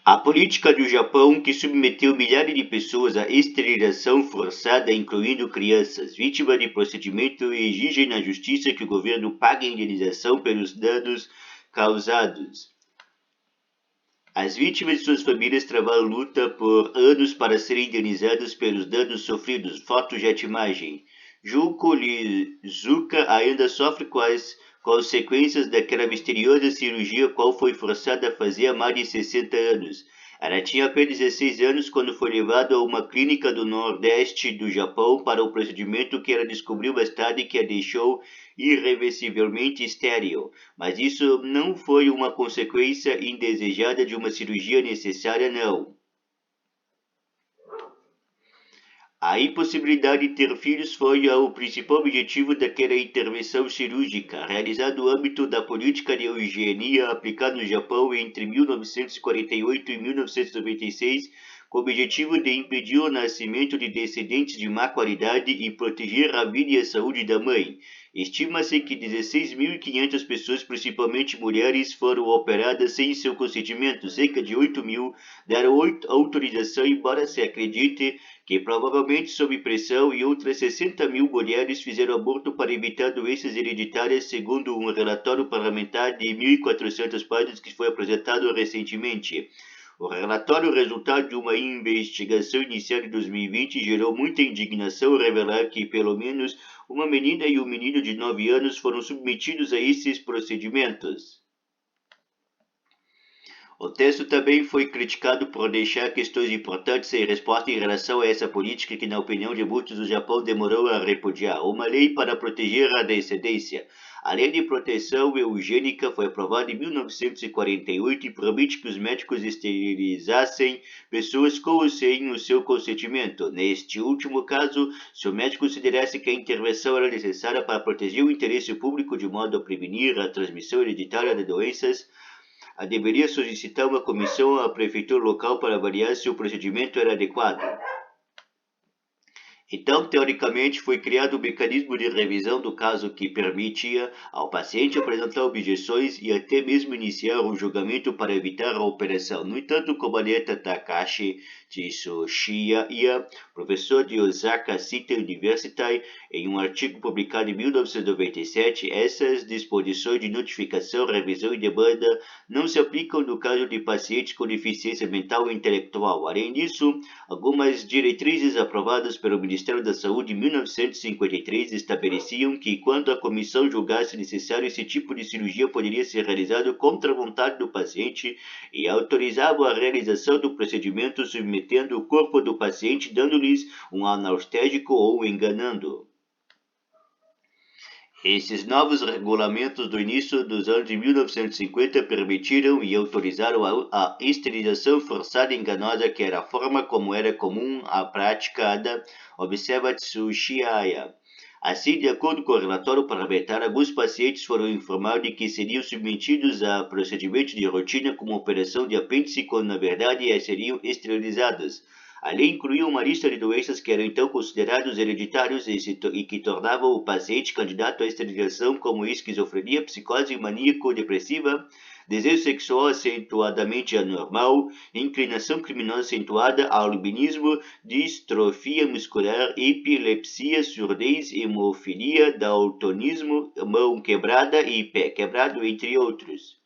A política do Japão, que submeteu milhares de pessoas à esterilização forçada, incluindo crianças, vítimas de procedimento, exige na justiça que o governo pague a indenização pelos danos causados. As vítimas e suas famílias travaram luta por anos para serem indenizadas pelos danos sofridos. Foto de imagem. Junko Lizuka ainda sofre com as consequências daquela misteriosa cirurgia qual foi forçada a fazer há mais de 60 anos. Ela tinha apenas 16 anos quando foi levada a uma clínica do nordeste do Japão para o procedimento que ela descobriu mais tarde que a deixou irreversivelmente estéril. Mas isso não foi uma consequência indesejada de uma cirurgia necessária, não. A impossibilidade de ter filhos foi o principal objetivo daquela intervenção cirúrgica, realizada no âmbito da política de eugenia aplicada no Japão entre 1948 e 1996, com o objetivo de impedir o nascimento de descendentes de má qualidade e proteger a vida e a saúde da mãe. Estima-se que 16.500 pessoas, principalmente mulheres, foram operadas sem seu consentimento. Cerca de 8.000 deram autorização, embora se acredite que provavelmente sob pressão, e outras 60.000 mulheres fizeram aborto para evitar doenças hereditárias, segundo um relatório parlamentar de 1.400 páginas que foi apresentado recentemente. O relatório, resultado de uma investigação iniciada em 2020, gerou muita indignação ao revelar que pelo menos uma menina e um menino de 9 anos foram submetidos a esses procedimentos. O texto também foi criticado por deixar questões importantes sem resposta em relação a essa política que, na opinião de muitos, o Japão demorou a repudiar. Uma lei para proteger a descendência. A Lei de Proteção Eugênica foi aprovada em 1948 e permite que os médicos esterilizassem pessoas com ou sem o seu consentimento. Neste último caso, se o médico considerasse que a intervenção era necessária para proteger o interesse público de modo a prevenir a transmissão hereditária de doenças, deveria solicitar uma comissão à prefeitura local para avaliar se o procedimento era adequado. Então, teoricamente, foi criado um mecanismo de revisão do caso que permitia ao paciente apresentar objeções e até mesmo iniciar um julgamento para evitar a operação. No entanto, como alerta Takashi Tsushiya, professor de Osaka State University, em um artigo publicado em 1997, essas disposições de notificação, revisão e demanda não se aplicam no caso de pacientes com deficiência mental ou intelectual. Além disso, algumas diretrizes aprovadas pelo Ministério da Saúde em 1953 estabeleciam que, quando a comissão julgasse necessário, esse tipo de cirurgia poderia ser realizado contra a vontade do paciente e autorizavam a realização do procedimento submetendo o corpo do paciente, dando-lhes um anestésico ou enganando. Esses novos regulamentos do início dos anos de 1950 permitiram e autorizaram a esterilização forçada e enganosa, que era a forma como era comum a praticada, observa Tsushiya. Assim, de acordo com o relatório parlamentar, alguns pacientes foram informados de que seriam submetidos a procedimentos de rotina como operação de apêndice, quando na verdade seriam esterilizados. A lei incluía uma lista de doenças que eram então considerados hereditários e que tornavam o paciente candidato à esterilização, como esquizofrenia, psicose maníaco-depressiva, desejo sexual acentuadamente anormal, inclinação criminosa acentuada, albinismo, distrofia muscular, epilepsia, surdez, hemofilia, daltonismo, mão quebrada e pé quebrado, entre outros.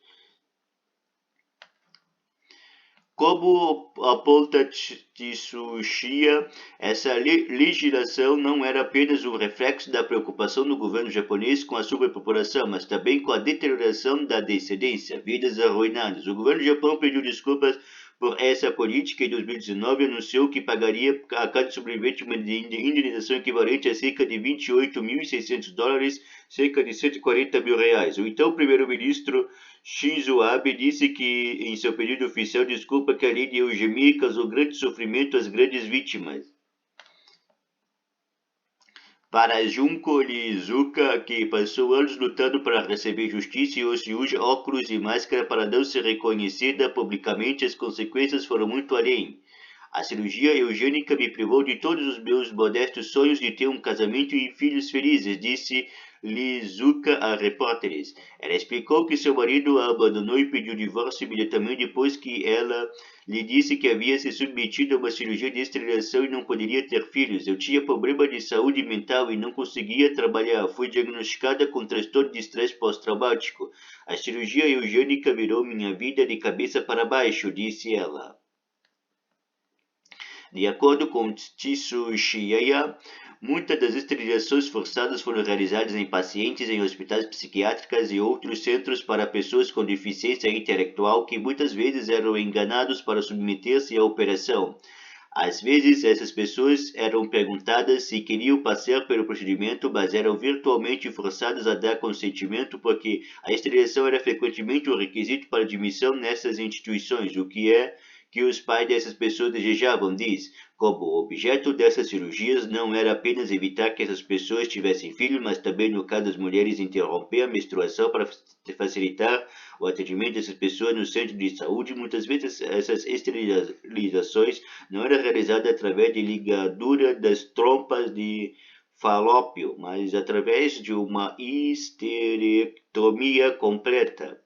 Como aponta Tsushiya, essa legislação não era apenas um reflexo da preocupação do governo japonês com a superpopulação, mas também com a deterioração da descendência, vidas arruinadas. O governo do Japão pediu desculpas por essa política em 2019 anunciou que pagaria a cada sobrevivente uma indenização equivalente a cerca de $28.600, cerca de R$140 mil. O então primeiro-ministro Shinzo Abe disse que, em seu pedido oficial, desculpa que a lei de eugenia causou grande sofrimento às grandes vítimas. Para Junko Lizuka, que passou anos lutando para receber justiça e hoje usa óculos e máscara para não ser reconhecida publicamente, as consequências foram muito além. A cirurgia eugênica me privou de todos os meus modestos sonhos de ter um casamento e filhos felizes, disse Lizuka a repórteres. Ela explicou que seu marido a abandonou e pediu divórcio imediatamente depois que ela lhe disse que havia se submetido a uma cirurgia de esterilização e não poderia ter filhos. Eu tinha problema de saúde mental e não conseguia trabalhar. Fui diagnosticada com transtorno de estresse pós-traumático. A cirurgia eugênica virou minha vida de cabeça para baixo, disse ela. De acordo com Tsuchiya, muitas das esterilizações forçadas foram realizadas em pacientes em hospitais psiquiátricos e outros centros para pessoas com deficiência intelectual que muitas vezes eram enganados para submeter-se à operação. Às vezes, essas pessoas eram perguntadas se queriam passar pelo procedimento, mas eram virtualmente forçadas a dar consentimento porque a esterilização era frequentemente um requisito para admissão nessas instituições, o que é que os pais dessas pessoas desejavam, diz. Como o objeto dessas cirurgias não era apenas evitar que essas pessoas tivessem filhos, mas também, no caso das mulheres, interromper a menstruação para facilitar o atendimento dessas pessoas no centro de saúde. Muitas vezes essas esterilizações não eram realizadas através de ligadura das trompas de falópio, mas através de uma histerectomia completa.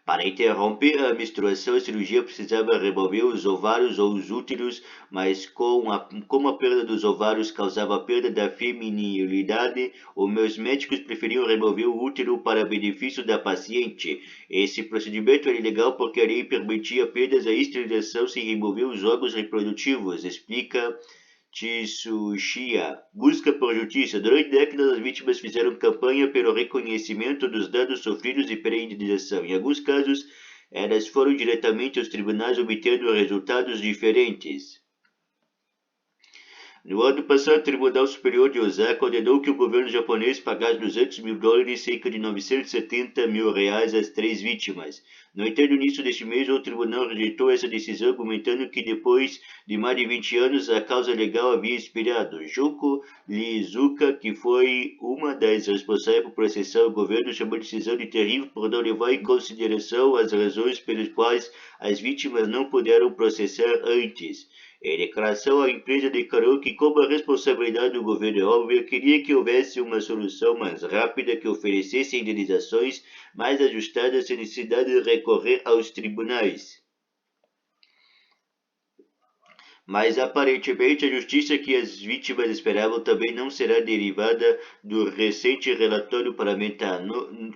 Para interromper a menstruação, a cirurgia precisava remover os ovários ou os úteros, mas como a perda dos ovários causava a perda da feminilidade, os meus médicos preferiam remover o útero para benefício da paciente. Esse procedimento era ilegal porque a lei permitia apenas a esterilização sem remover os órgãos reprodutivos, explica Tsuchiya. Busca por justiça. Durante décadas, as vítimas fizeram campanha pelo reconhecimento dos danos sofridos e pela indenização. Em alguns casos, elas foram diretamente aos tribunais obtendo resultados diferentes. No ano passado, o Tribunal Superior de Osaka ordenou que o governo japonês pagasse $200 mil, cerca de R$970 mil, às 3 vítimas. No entanto, no início deste mês, o tribunal rejeitou essa decisão, argumentando que depois de mais de 20 anos, a causa legal havia expirado. Junko Lizuka, que foi uma das responsáveis por processar o governo, chamou a decisão de terrível por não levar em consideração as razões pelas quais as vítimas não puderam processar antes. Em declaração, a empresa declarou que, como a responsabilidade do governo é óbvia, queria que houvesse uma solução mais rápida que oferecesse indenizações mais ajustadas sem necessidade de recorrer aos tribunais. Mas aparentemente a justiça que as vítimas esperavam também não será derivada do recente relatório parlamentar.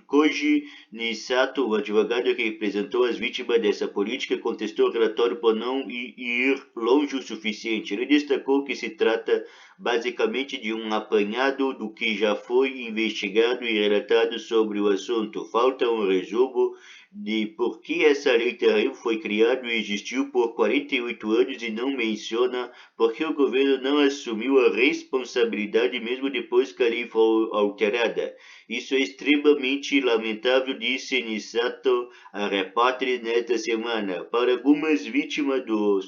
Koji Nisato, o advogado que representou as vítimas dessa política, contestou o relatório por não ir longe o suficiente. Ele destacou que se trata basicamente de um apanhado do que já foi investigado e relatado sobre o assunto. Falta um resumo de por que essa lei terrível foi criada e existiu por 48 anos e não menciona por que o governo não assumiu a responsabilidade mesmo depois que a lei foi alterada. Isso é extremamente lamentável, disse Nisato a repórter nesta semana. Para algumas vítimas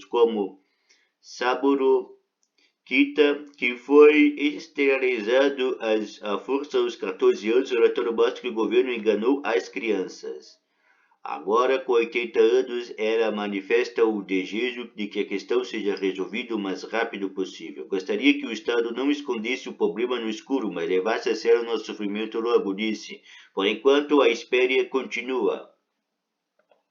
como Saburo Kita, que foi esterilizado à força aos 14 anos, o relatório mostra que o governo enganou as crianças. Agora, com 80 anos, ela manifesta o desejo de que a questão seja resolvida o mais rápido possível. Gostaria que o Estado não escondesse o problema no escuro, mas levasse a sério o nosso sofrimento logo, disse. Por enquanto, a espera continua.